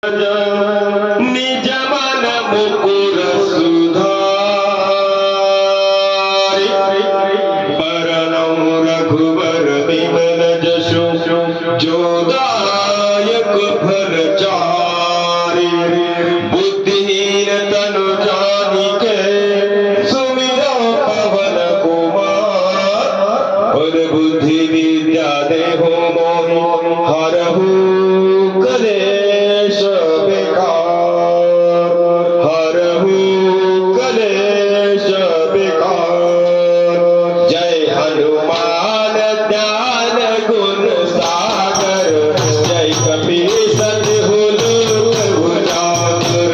निज मन मुकुर सुधारि बरनउँ रघुबर बिमल जसु जोदायक फल चारि बुद्धिहीन तनु जानिके सुमिरौ पवन कुमार और बुद्धि विद्या देहु मोहि हरहु कलेश बेकार हरहु कलेश बेकार। जय हनुमान ज्ञान गुण सागर जय कपीस तिहु लोक उजागर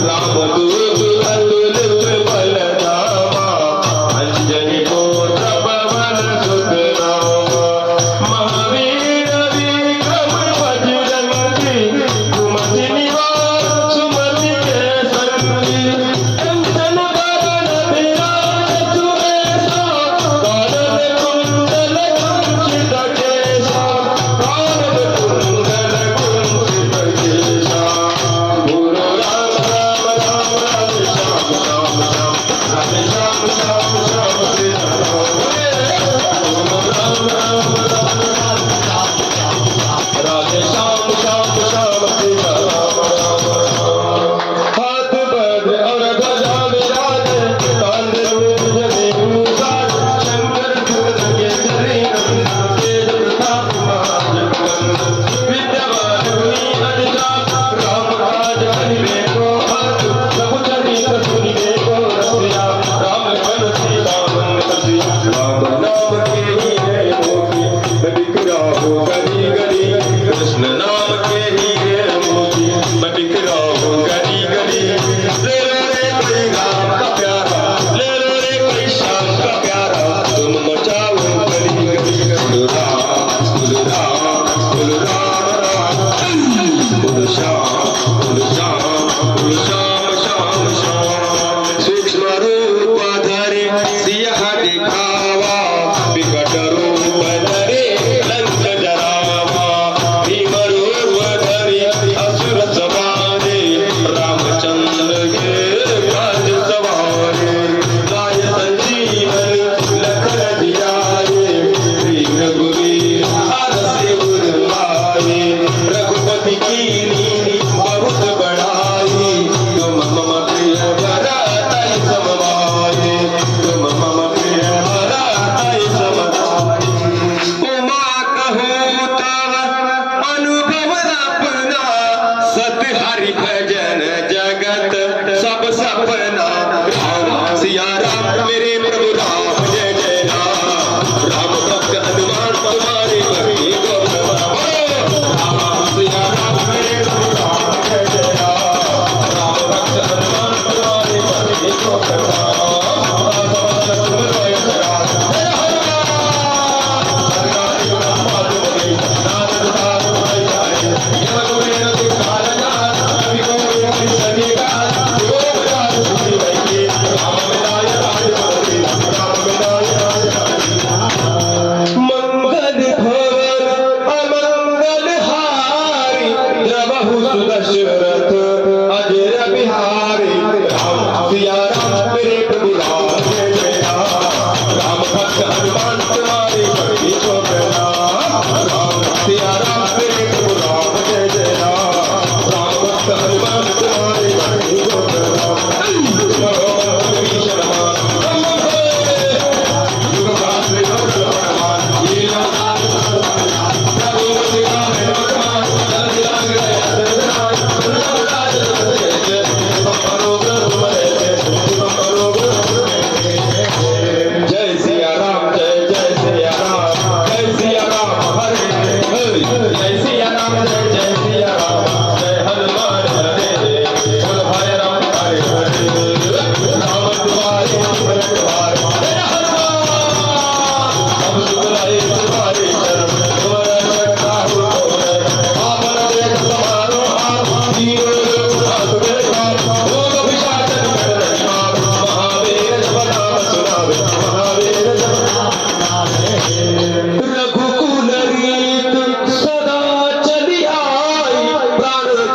रामदूत अतुलित बल धामा अंजनी पुत्र पवन सुत नामा महावीर विक्रम बजरंगी सुमति निवार सुमति के संगी कंचन बरन विराज सुबेसा कानन कुंडल कुंचित केसा कानन कुंडल कुंचित केसा गुरु राम राम राम राम श्याम श्याम श्याम राधे श्याम श्याम श्याम श्री राम राम राम राम राधे श्याम श्याम श्याम श्री राम हाथ पद और ध्वजा विराजे कांधे मूंज निभूषण शंकर सुवन केसरी नंदन तेज प्रताप महाजगवंदन विद्यावान गुणी अदिजात राम काज करिबे को हाथ प्रभु चरित सुनिबे को रसिया राम लखन सीता मन बसिया राम नाम के ही है मोती बिखराओ गली गली कृष्ण नाम के ही है मोती बिखराओ गली गली ले लो रे कोई राम का प्यारा ले लो रे कोई श्याम का प्यारा तुम मचाओ गली गली गुरु राम गुरु राम गुरु राम राम गुरु श्याम गुरु श्याम गुरु श्याम श्याम श्याम सूक्ष्म रूप धरे सियह दिखावा विकट रूप धरे लंक जरावा भीम रूप धरे असुर सवारे रामचंद्र के काज सवारे लाय संजीवनी लखन जियाए श्री रघुवीर हरषि उर लाए रघुपति कीन्ही बहुत बड़ाई तुम मम प्रिय भरतहि सम भाई तुम मम प्रिय भरतहि सम भाई उमा कहूँ तव अनुभव अपना सत हरि भजन जगत सब सपना राम सिया राम मेरे प्रभु राम जय जय राम राम भक्त हनुमान तुम्हारे भक्ति को प्रणाम राम सिया राम मेरे प्रभु राम जय जय राम राम भक्त हनुमान तुम्हारे भक्ति को प्रणाम मंगल भवन अमंगल हारी द्रवहु सुदशरथ अजर बिहारी राम सिया राम मेरे प्रभु राम जय जय राम राम भक्त हनुमान तुम्हारी भक्ति को प्रणाम राम सिया राम मेरे प्रभु राम जय जय राम राम भक्त हनुमान तुम्हारी भक्ति को प्रणाम प्रभु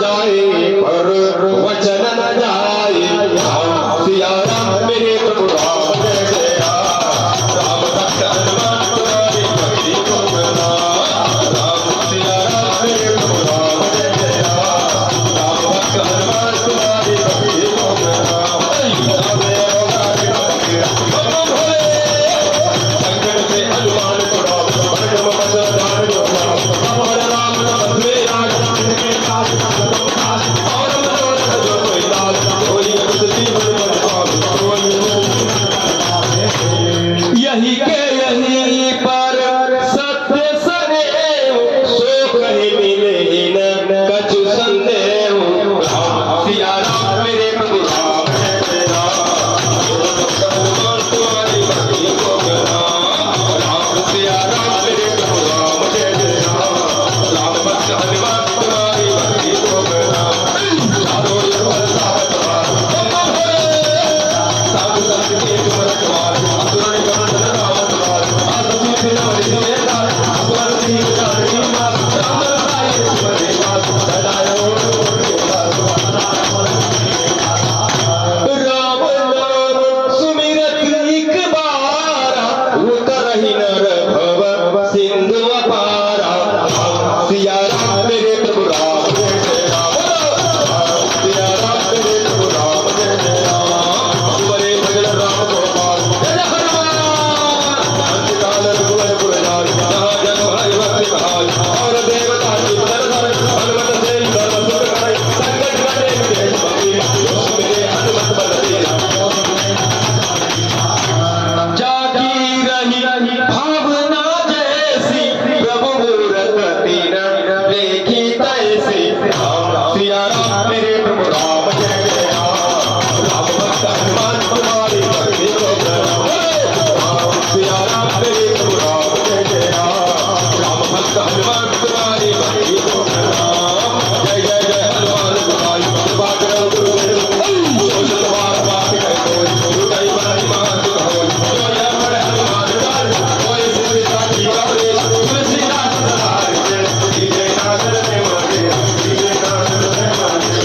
जाए पर वचन न जाए। राम सिया राम मेरे प्रभु राम जय जय राम। राम भक्त हनुमान तुम्हारी भक्ति को प्रणाम। राम सिया राम मेरे प्रभु राम जय जय राम। राम भक्त हनुमान तुम्हारी भक्ति को प्रणाम। संकट से हनुमान को राम भजम भजन दान को राम। हर राम नाम मेरा जिनके साथ और मनोरथ जो कोई लाल कोई अगत जीवन मन पावे कोई यही के यही पर सत्य सदैव सो कहीं मिले ही न कछु संदेह। राम सिया राम मेरे प्रभु राम जय जय राम। हनुमान तुम्हारी भक्ति को प्रणाम। राम सिया राम मेरे प्रभु राम जय जय राम। राम भक्त हनुमान तुम्हारी भक्ति को प्रणाम। चारों ओर साथ साधु संत के तुम रखवार असुर निकंदन राम द्वार। आसुरी बिना समेता असुर सिंह जानकी मां। राम राय तुम्हारे पास सदायो राम नाम सुमिरत एक बारा उतरहि नर भव सिंधु अपारा। सिया राम मेरे प्रभु राम जय जय राम। सिया राम मेरे प्रभु राम जय जय राम। तुम्हारे भजन राम गोपाल जय हनुमान। अंतकाल रघुवर पुरनार जहाँ जग भाई भक्ति बहाल। और देवता की दरबार हनुमत से सर्व सुख करे। संकट कटे विदेश भक्ति जो सुमिरे हनुमत बल तेरा। जागी रही भावना जैसी प्रभु मूरत तीन देखी तैसी। राम सिया राम मेरे प्रभु राम जय जय राम। राम भक्त हनुमान तुम्हारी भक्ति को प्रणाम। राम सिया राम मेरे प्रभु राम जय जय राम। राम भक्त हनुमान तुम्हारी भक्ति को प्रणाम। जय जय जय हनुमान तुम्हारी कृपा करो गुरुदेव। दोष तुम्हारा पाप है कोई गुरु कई बड़ाई मान तुम हो। जो यह बड़े हनुमान चाल कोई सिद्धि साखी का प्रेम। तुलसीदास सदाहर जय कीजे नाथ ने मांगे कीजे नाथ ने मांगे।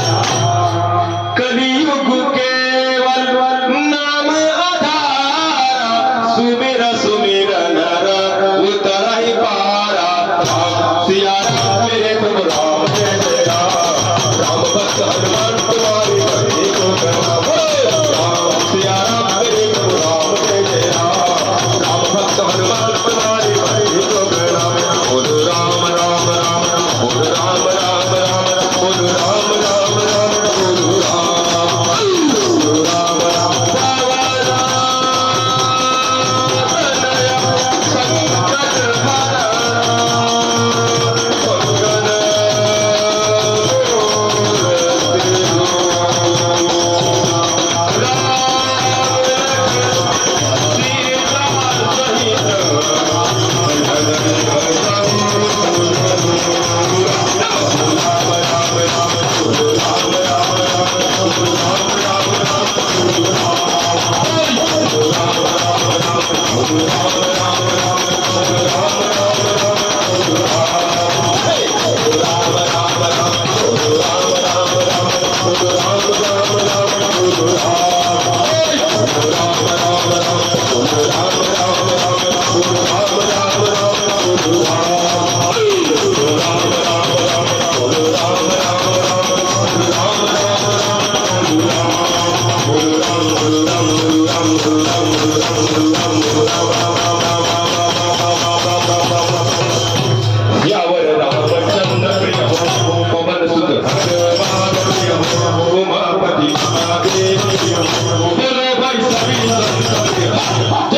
कलियुग केवल नाम आधारा सुमिर सुमिर नर उतरहि पारा। राम सिया राम मेरे प्रभु राम जय जय राम। राम भक्त हनुमान तुम्हारी भक्ति को प्रणाम। राम सिया राम मेरे प्रभु राम जय जय राम। राम भक्त हनुमान तुम्हारी भक्ति को प्रणाम। बोलो राम राम राम बोलो राम राम राम बोलो राम राम राम बोलो राम बोलो राम राम। संकट यावर रामचंद्र प्रिय पवन सुत हनुमान प्रिय उमापति महादेव बोलो भाई सभी संत